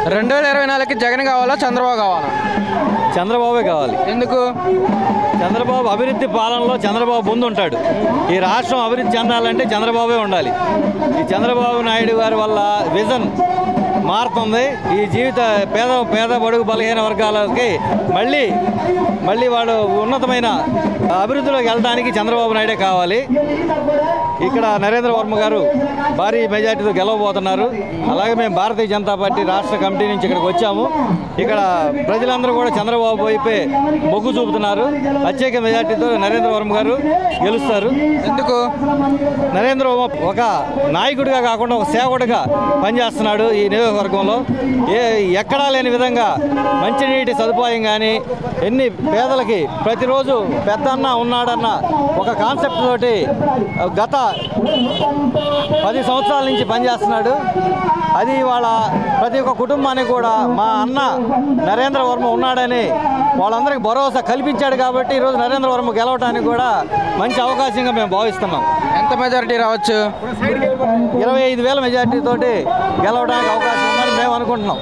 2024కి జగన్ కావాలా చంద్రబాబు కావాలా? చంద్రబాబే కావాలి. ఎందుకు? చంద్రబాబు అభివృద్ధి పాలనలో చంద్రబాబు ముందు ఉంటాడు. ఈ రాష్ట్రం అభివృద్ధి చెందాలంటే చంద్రబాబే ఉండాలి. ఈ చంద్రబాబు నాయుడు గారి వల్ల విజన్ మారుతుంది. ఈ జీవిత పేద బడుగు బలహీన వర్గాలకి మళ్ళీ వాళ్ళు ఉన్నతమైన అభివృద్ధిలోకి వెళ్ళడానికి చంద్రబాబు నాయుడే కావాలి. ఇక్కడ నరేంద్ర వర్మ గారు భారీ మెజార్టీతో గెలవబోతున్నారు. అలాగే మేము భారతీయ జనతా పార్టీ రాష్ట్ర కమిటీ నుంచి ఇక్కడికి వచ్చాము. ఇక్కడ ప్రజలందరూ కూడా చంద్రబాబు వైపే మొగ్గు చూపుతున్నారు. ప్రత్యేక మెజార్టీతో నరేంద్ర వర్మ గారు గెలుస్తారు. ఎందుకు? నరేంద్ర వర్మ ఒక నాయకుడిగా కాకుండా ఒక సేవకుడిగా పనిచేస్తున్నాడు. ఈ నియోజకవర్గంలో ఎక్కడా లేని విధంగా మంచినీటి సదుపాయం కానీ ఎన్ని పేదలకి ప్రతిరోజు పెద్దన్న ఉన్నాడన్న ఒక కాన్సెప్ట్ తోటి గత 10 సంవత్సరాల నుంచి పనిచేస్తున్నాడు. అది ఇవాళ ప్రతి ఒక్క కుటుంబానికి కూడా మా అన్న నరేంద్ర వర్మ ఉన్నాడని వాళ్ళందరికీ భరోసా కల్పించాడు. కాబట్టి ఈరోజు నరేంద్ర వర్మ గెలవడానికి కూడా మంచి అవకాశంగా మేము భావిస్తున్నాం. ఎంత మెజారిటీ రావచ్చు? 25,000 మెజార్టీ తోటి గెలవడానికి అవకాశం ఉందని మేము అనుకుంటున్నాం.